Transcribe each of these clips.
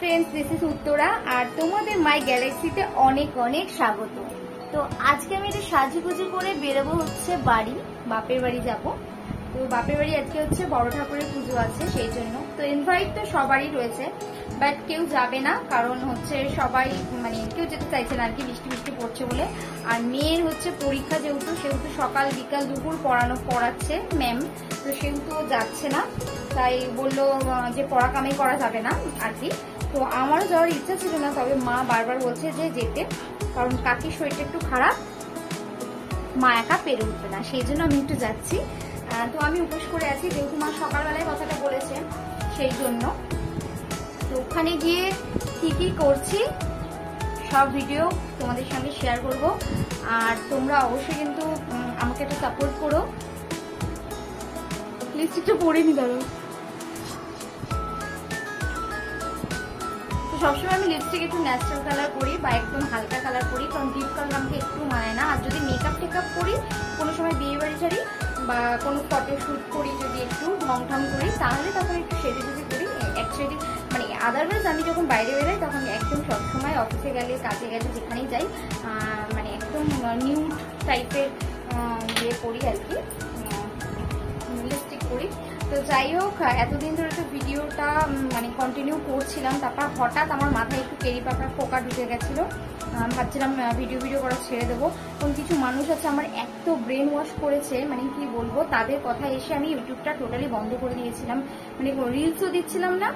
Friends this is Uttara और तुम्हारे माई गैलेक्सीते अनेक अनेक स्वागत। तो आज के आमी साजुगुजु करे बेरोबो होच्छे बाड़ी बापेर बाड़ी जाबो। तो बापेर बाड़ी आज के होच्छे बड़ ठाकुरेर पुजो आछे सेई जोन्नो। तो इनभाइट तो सबारই রয়েছে বাট কেউ যাবে না কারণ হচ্ছে সবাই মানে কেউ যেতে চাইছে না আর কি, বৃষ্টি বৃষ্টি পড়ছে বলে। আর মেয়ের হচ্ছে পরীক্ষা সেহেতু সকাল বিকাল দুপুর পড়াচ্ছে ম্যাম, তো সেহেতু যাচ্ছে না। তাই বললো যে পড়া কামাই করা যাবে না আর কি। তো আমারও যাওয়ার ইচ্ছা ছিল না, তবে মা বারবার বলছে যে যেতে, কারণ কাকির শরীরটা একটু খারাপ, মা একা পেরে উঠবে না, সেই জন্য আমি একটু যাচ্ছি। তো আমি উপোস করে আছি যেহেতু মা সকালবেলায় কথাটা বলেছে সেই জন্য। তো ওখানে গিয়ে কি কি করছি সব ভিডিও তোমাদের সঙ্গে শেয়ার করব। আর তোমরা অবশ্যই কিন্তু আমাকে একটা সাপোর্ট করো। প্লিজ একটু পড়ে নি দাঁড়ো। তো সবসময় আমি লিপস্টিক একটু ন্যাচারাল কালার করি বা একদম হালকা কালার করি, কারণ ডিপ কালার আমাকে একটু মানায় না। আর যদি মেকআপ টেকআপ করি কোনো সময় বিয়ে বাড়ি ছাড়ি বা কোনো ফটো শ্যুট করি, যদি একটু ঢং ঢং করি তাহলে তখন একটু সেজে সেজে করি। অ্যাকচুয়ালি মানে আদারওয়াইজ আমি যখন বাইরে বেরোই তখন একদম সবসময় অফিসে গেলে কাজে গেলে যেখানেই যাই মানে একদম নিউড টাইপের ইয়ে করি আর কি, লিপস্টিক করি। তো যাই হোক, এতদিন ধরে তো ভিডিওটা মানে কন্টিনিউ করছিলাম, তারপর হঠাৎ আমার মাথায় একটু কেরি পাকার পোকা ঢুকে গেছিলো। ভাবছিলাম ভিডিও করা ছেড়ে দেবো। কারণ কিছু মানুষ আছে আমার এত ব্রেন ওয়াশ করেছে, মানে কি বলবো, তাদের কথা এসে আমি ইউটিউবটা টোটালি বন্ধ করে দিয়েছিলাম। মানে রিলসও দিচ্ছিলাম না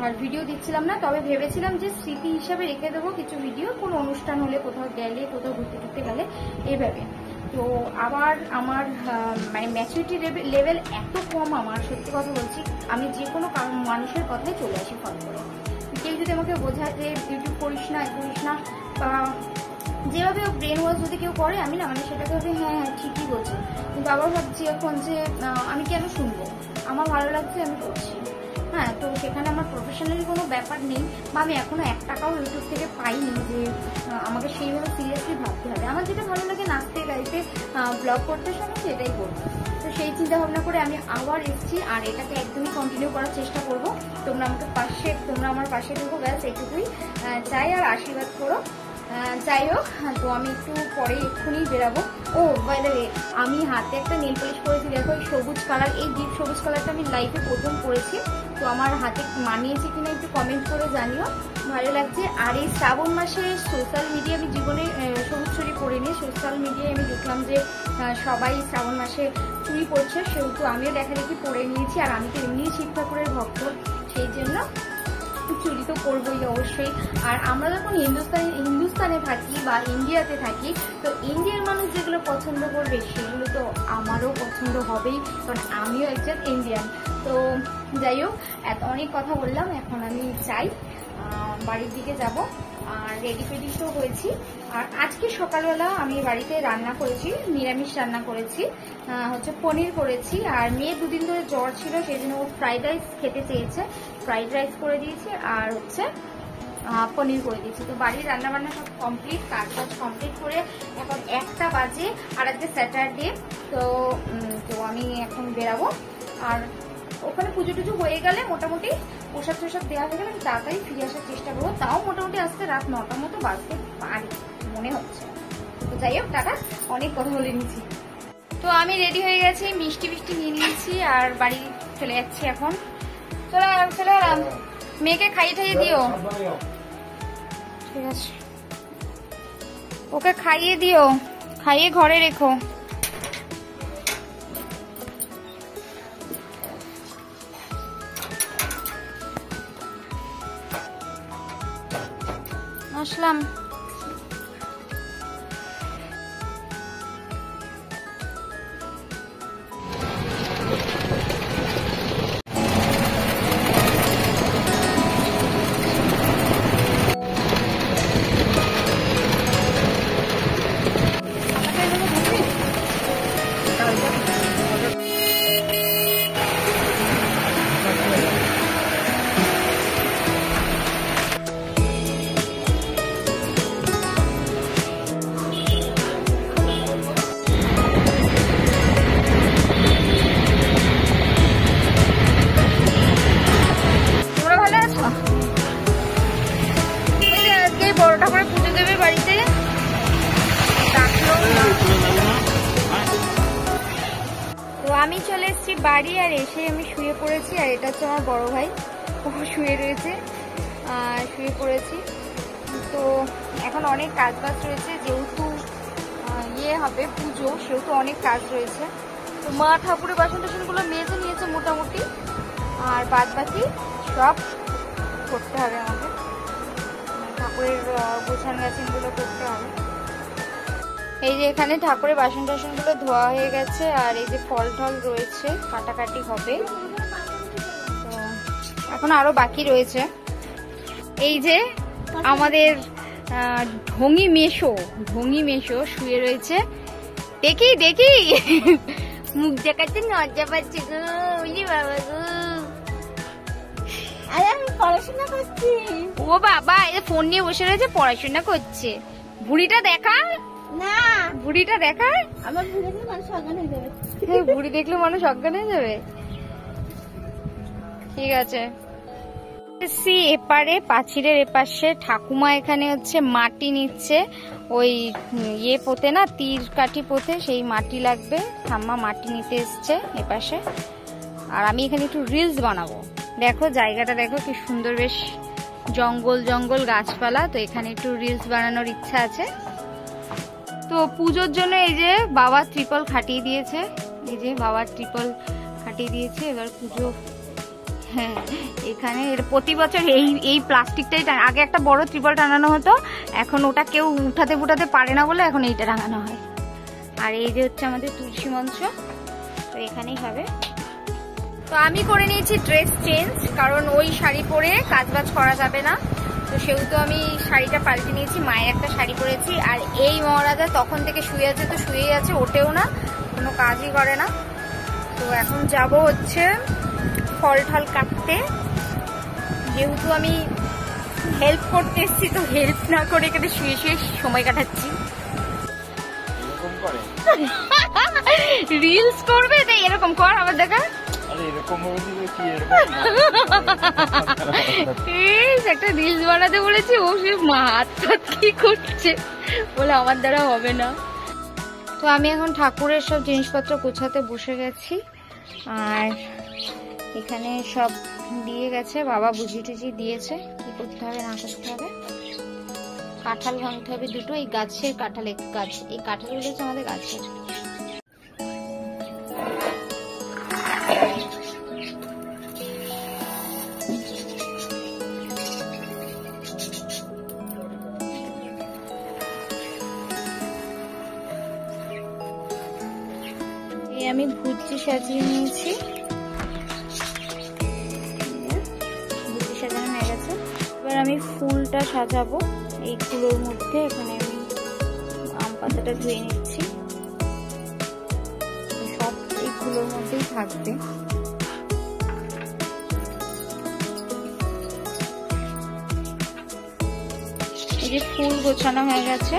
আর ভিডিও দিচ্ছিলাম না, তবে ভেবেছিলাম যে স্মৃতি হিসাবে রেখে দেবো কিছু ভিডিও, কোনো অনুষ্ঠান হলে, কোথাও গেলে, কোথাও ঘুরতে ঘুরতে গেলে এইভাবে। তো আবার আমার মানে ম্যাচুরিটি লেভেল এত কম, আমার সত্যি কথা বলছি, আমি যে কোনো মানুষের কথাই চলে আসি ফলো করে। কেউ যদি আমাকে বোঝায় যে ইউটিউব করিস না, করিস না, বা যেভাবে ব্রেন ওয়াশ যদি কেউ করে, আমি না মানে সেটাকে ভাবি হ্যাঁ হ্যাঁ ঠিকই বলছি, কিন্তু আবার ভাবছি এখন যে আমি কেন শুনবো, আমার ভালো লাগছে আমি করছি। হ্যাঁ, তো সেখানে আমার প্রফেশনালি কোনো ব্যাপার নেই, বা আমি এখনো 1 টাকাও ইউটিউব থেকে পাইনি যে আমাকে সেইভাবে সিরিয়াসলি ভাবতে হবে। আমার যেটা ভালো লাগে নাচতে গাইতে ব্লগ করতে সময় সেটাই করবো। তো সেই চিন্তা ভাবনা করে আমি আবার এসেছি, আর এটাকে একদমই কন্টিনিউ করার চেষ্টা করবো। তোমরা আমার পাশে ঢুকো, ব্যাস এইটুকুই চাই, আর আশীর্বাদ করো। যাই হোক, তো আমি একটু পরে এক্ষুনি বেরাবো। ও বাই দ্য ওয়ে, আমি হাতে একটা নেল পলিশ করেছি, দেখো এই সবুজ কালার, এই ডিপ সবুজ কালারটা আমি লাইফে প্রথম করেছি। তো আমার হাতে মানিয়েছে কিনা একটু কমেন্ট করে জানিও, ভালো লাগছে। আর এই শ্রাবণ মাসে সোশ্যাল মিডিয়া আমি জীবনে সবুজ চুরি করিনি, সোশ্যাল মিডিয়ায় আমি দেখলাম যে সবাই শ্রাবণ মাসে চুরি করছে, সেহেতু আমিও দেখাদেখি পরে নিয়েছি। আর আমি তো এমনি শিব ঠাকুরের ভক্ত, সেই জন্য চুরি তো করবোই অবশ্যই। আর আমরা যখন হিন্দুস্তানে থাকি বা ইন্ডিয়াতে থাকি, তো ইন্ডিয়ার মানুষ যেগুলো পছন্দ করবে সেগুলো তো আমারও পছন্দ হবেই, কারণ আমিও একজন ইন্ডিয়ান। তো যাই হোক, অনেক কথা বললাম, এখন আমি চাই বাড়ির দিকে যাব। আর রেডি ফেডি তো হয়েছি। আর আজকে সকালবেলা আমি বাড়িতে রান্না করেছি, নিরামিষ রান্না করেছি, হচ্ছে পনির করেছি। আর মেয়ে 2 দিন ধরে জ্বর ছিল, সেই জন্য ও ফ্রাইড রাইস খেতে চেয়েছে, ফ্রাইড রাইস করে দিয়েছি, আর হচ্ছে পনির করে দিয়েছি। তো বাড়ির রান্নাবান্না সব কমপ্লিট, কাজ কমপ্লিট করে এখন 1টা বাজে, আর আজকে স্যাটারডে। তো আমি এখন বেরাবো। আর ওখানে পুজো টুজো হয়ে গেলে মোটামুটি প্রসাদ টসাদ দেওয়া হয়ে গেলে আমি তাড়াতাড়ি ফিরে আসার চেষ্টা করবো। তাও মোটামুটি আসতে রাত 9টার মতো বাজতে পারি মনে হচ্ছে। তো যাই হোক, টাটা, অনেক কথা বলে নিয়েছি। তো আমি রেডি হয়ে গেছি, মিষ্টি নিয়ে নিয়েছি, আর বাড়ি চলে যাচ্ছি এখন। চলে এলাম, মেয়েকে খাইয়ে দিও। ঠিক আছে, ওকে খাইয়ে দিও, খাইয়ে ঘরে রেখো। আসলাম। 11টা করে পুজো দেবে বাড়িতে, তো আমি চলে এসেছি বাড়ি। আর এসে আমি শুয়ে পড়েছি। আর এটা হচ্ছে আমার বড় ভাই, ও শুয়ে রয়েছে, শুয়ে পড়েছি। তো এখন অনেক কাজ বাজ রয়েছে, যেহেতু হবে পুজো, সেহেতু অনেক কাজ রয়েছে। তো মা ঠাকুরের বাসন টাসনগুলো মেজে নিয়েছে মোটামুটি, আর বাদ বাকি সব করতে হবে আমাদের। ঠাকুরের গোছান গাছানগুলো করতে হবে। এই যে এখানে ঠাকুরের বাসন টাসনগুলো ধোয়া হয়ে গেছে, আর এই যে ফল টল রয়েছে, কাটাকাটি হবে। তো এখন আরো বাকি রয়েছে। এই যে আমাদের ঢঙি মেশো শুয়ে রয়েছে। দেখি দেখি মুখ দেখাচ্ছে, লজ্জা পাচ্ছে গো, বুঝলি বাবা গো। আরে আমি পড়াশোনা করছি। ও বাবা, এ ফোন নিয়ে বসে রয়েছে, পড়াশোনা করছে। বুড়িটা দেখা না, বুড়িটা দেখা। আমার বুড়ি দেখলে মানুষ অজ্ঞান হয়ে যাবে। বুড়ি দেখলে মানুষ অজ্ঞান হয়ে যাবে। ঠিক আছে, এপারে পাঁচিলের এপাশে ঠাকুমা এখানে হচ্ছে মাটি নিচ্ছে। ওই ইয়ে পোতে না, তীর কাঠি পোতে, সেই মাটি লাগবে। ঠাম্মা মাটি নিতে এসছে এপাশে। আর আমি এখানে একটু রিলস বানাবো। দেখো জায়গাটা দেখো কি সুন্দর, বেশ জঙ্গল জঙ্গল গাছপালা। তো এখানে একটু রিলস বানানোর ইচ্ছা আছে। তো পুজোর জন্য এই যে বাবা ত্রিপল খাটিয়ে দিয়েছে, এই যে বাবার ত্রিপল খাটিয়ে দিয়েছে। এবার পুজো, হ্যাঁ এখানে প্রতি বছর এই প্লাস্টিকটাই, আগে একটা বড় ত্রিপল টানানো হতো, এখন ওটা কেউ উঠাতে পারে না বলে এখন এইটা টাঙানো হয়। আর এই যে হচ্ছে আমাদের তুলসী মঞ্চ, তো এখানেই হবে। তো আমি করে নিয়েছি ড্রেস চেঞ্জ, কারণ ওই শাড়ি পরে কাজবাজ করা যাবে না। তো সেহেতু আমি শাড়িটা পাল্টে নিয়েছি, মায়ের একটা শাড়ি পরেছি। আর এই মহারাজা তখন থেকে শুয়ে আছে, তো শুয়েই আছে, ওঠেও না, কোনো কাজই করে না। তো এখন যাব হচ্ছে ফল ঠল কাটতে। যেহেতু আমি হেল্প করতে এসেছি, তো হেল্প না করে এখানে শুয়ে শুয়ে সময় কাটাচ্ছি। রিলস করবে, তাই এরকম কর, আবার দেখা একটা রিলস বানাতে বলেছি, ও সে হাত কি করছে বলে আমার দ্বারা হবে না। তো আমি এখন ঠাকুরের সব জিনিসপত্র গোছাতে বসে গেছি। আর এখানে সব দিয়ে গেছে, বাবা বুঝিয়ে টুঝিয়ে দিয়েছে কি করতে হবে না করতে হবে। কাঁঠাল ভাঙতে হবে দুটো, এই গাছের কাঁঠাল, গাছ, এই কাঁঠালগুলো হচ্ছে আমাদের গাছের। আমি ভুজি সাজিয়ে নিয়েছি, ভুজি সাজানো হয়ে গেছে। এবার আমি ফুলটা সাজাবো এইগুলোর মধ্যে। এখানে আমি আম পাতাটা ধুয়ে নিচ্ছি, সব এইগুলোর মধ্যেই থাকবে। এই যে ফুল গোছানো হয়ে গেছে।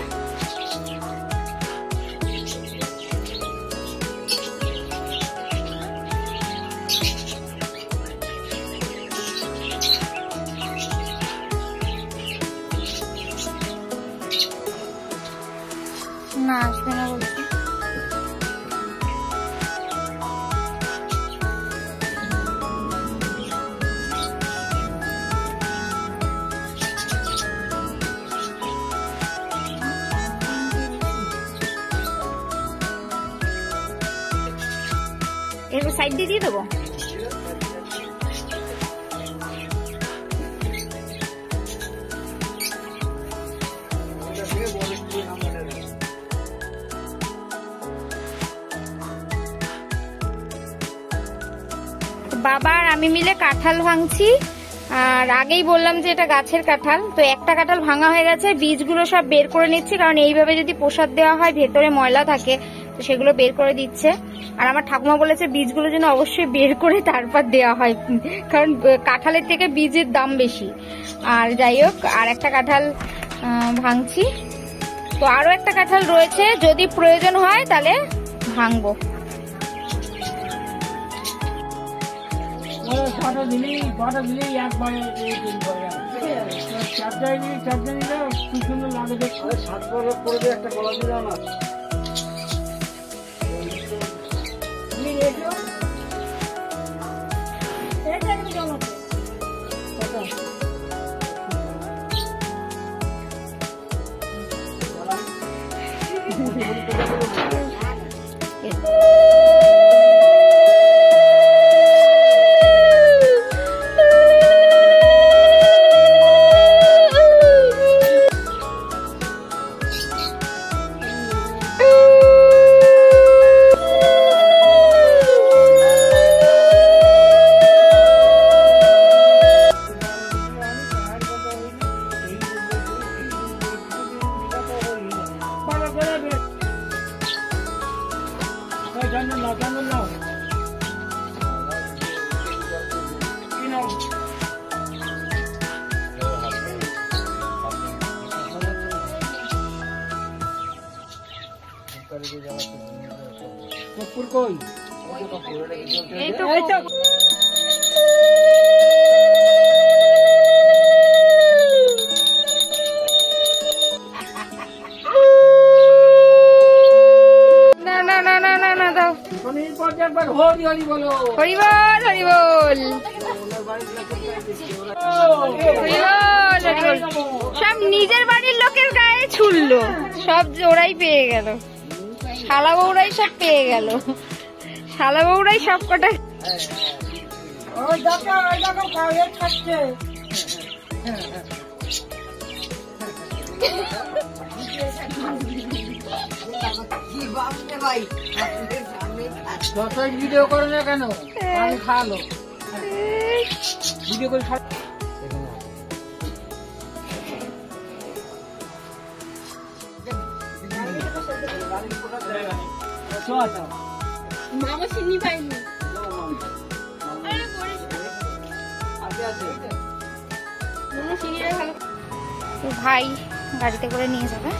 না আসবে না বলছি। এরপর সাইড দিয়ে দেবো। বাবা আর আমি মিলে কাঁঠাল ভাঙছি। আর আগেই বললাম যে এটা গাছের কাঁঠাল। তো একটা কাঁঠাল ভাঙা হয়ে গেছে, বীজগুলো সব বের করে নিচ্ছি, কারণ এইভাবে যদি প্রসাদ দেওয়া হয় ভেতরে ময়লা থাকে, তো সেগুলো বের করে দিচ্ছে। আর আমার ঠাকুমা বলেছে বীজগুলো যেন অবশ্যই বের করে তারপর দেওয়া হয়, কারণ কাঁঠালের থেকে বীজের দাম বেশি। আর যাই হোক, আর একটা কাঁঠাল ভাঙছি। তো আরো একটা কাঁঠাল রয়েছে, যদি প্রয়োজন হয় তাহলে ভাঙবো। কি সুন্দর লাগে দেখো। সাত পরে পরে দিয়ে একটা গলা দিয়ে না কই এই তো সব নিজের বাড়ির লোকের গায়ে ছুড়লো, সব ওরাই পেয়ে গেল, শালা বউরাই সব পেয়ে গেল, শালা বউরাই সব কটা। ভিডিও করে না কেন? আমি খাওয়ালো ভিডিও করে ভাই গাড়িতে করে নিয়ে যাবে।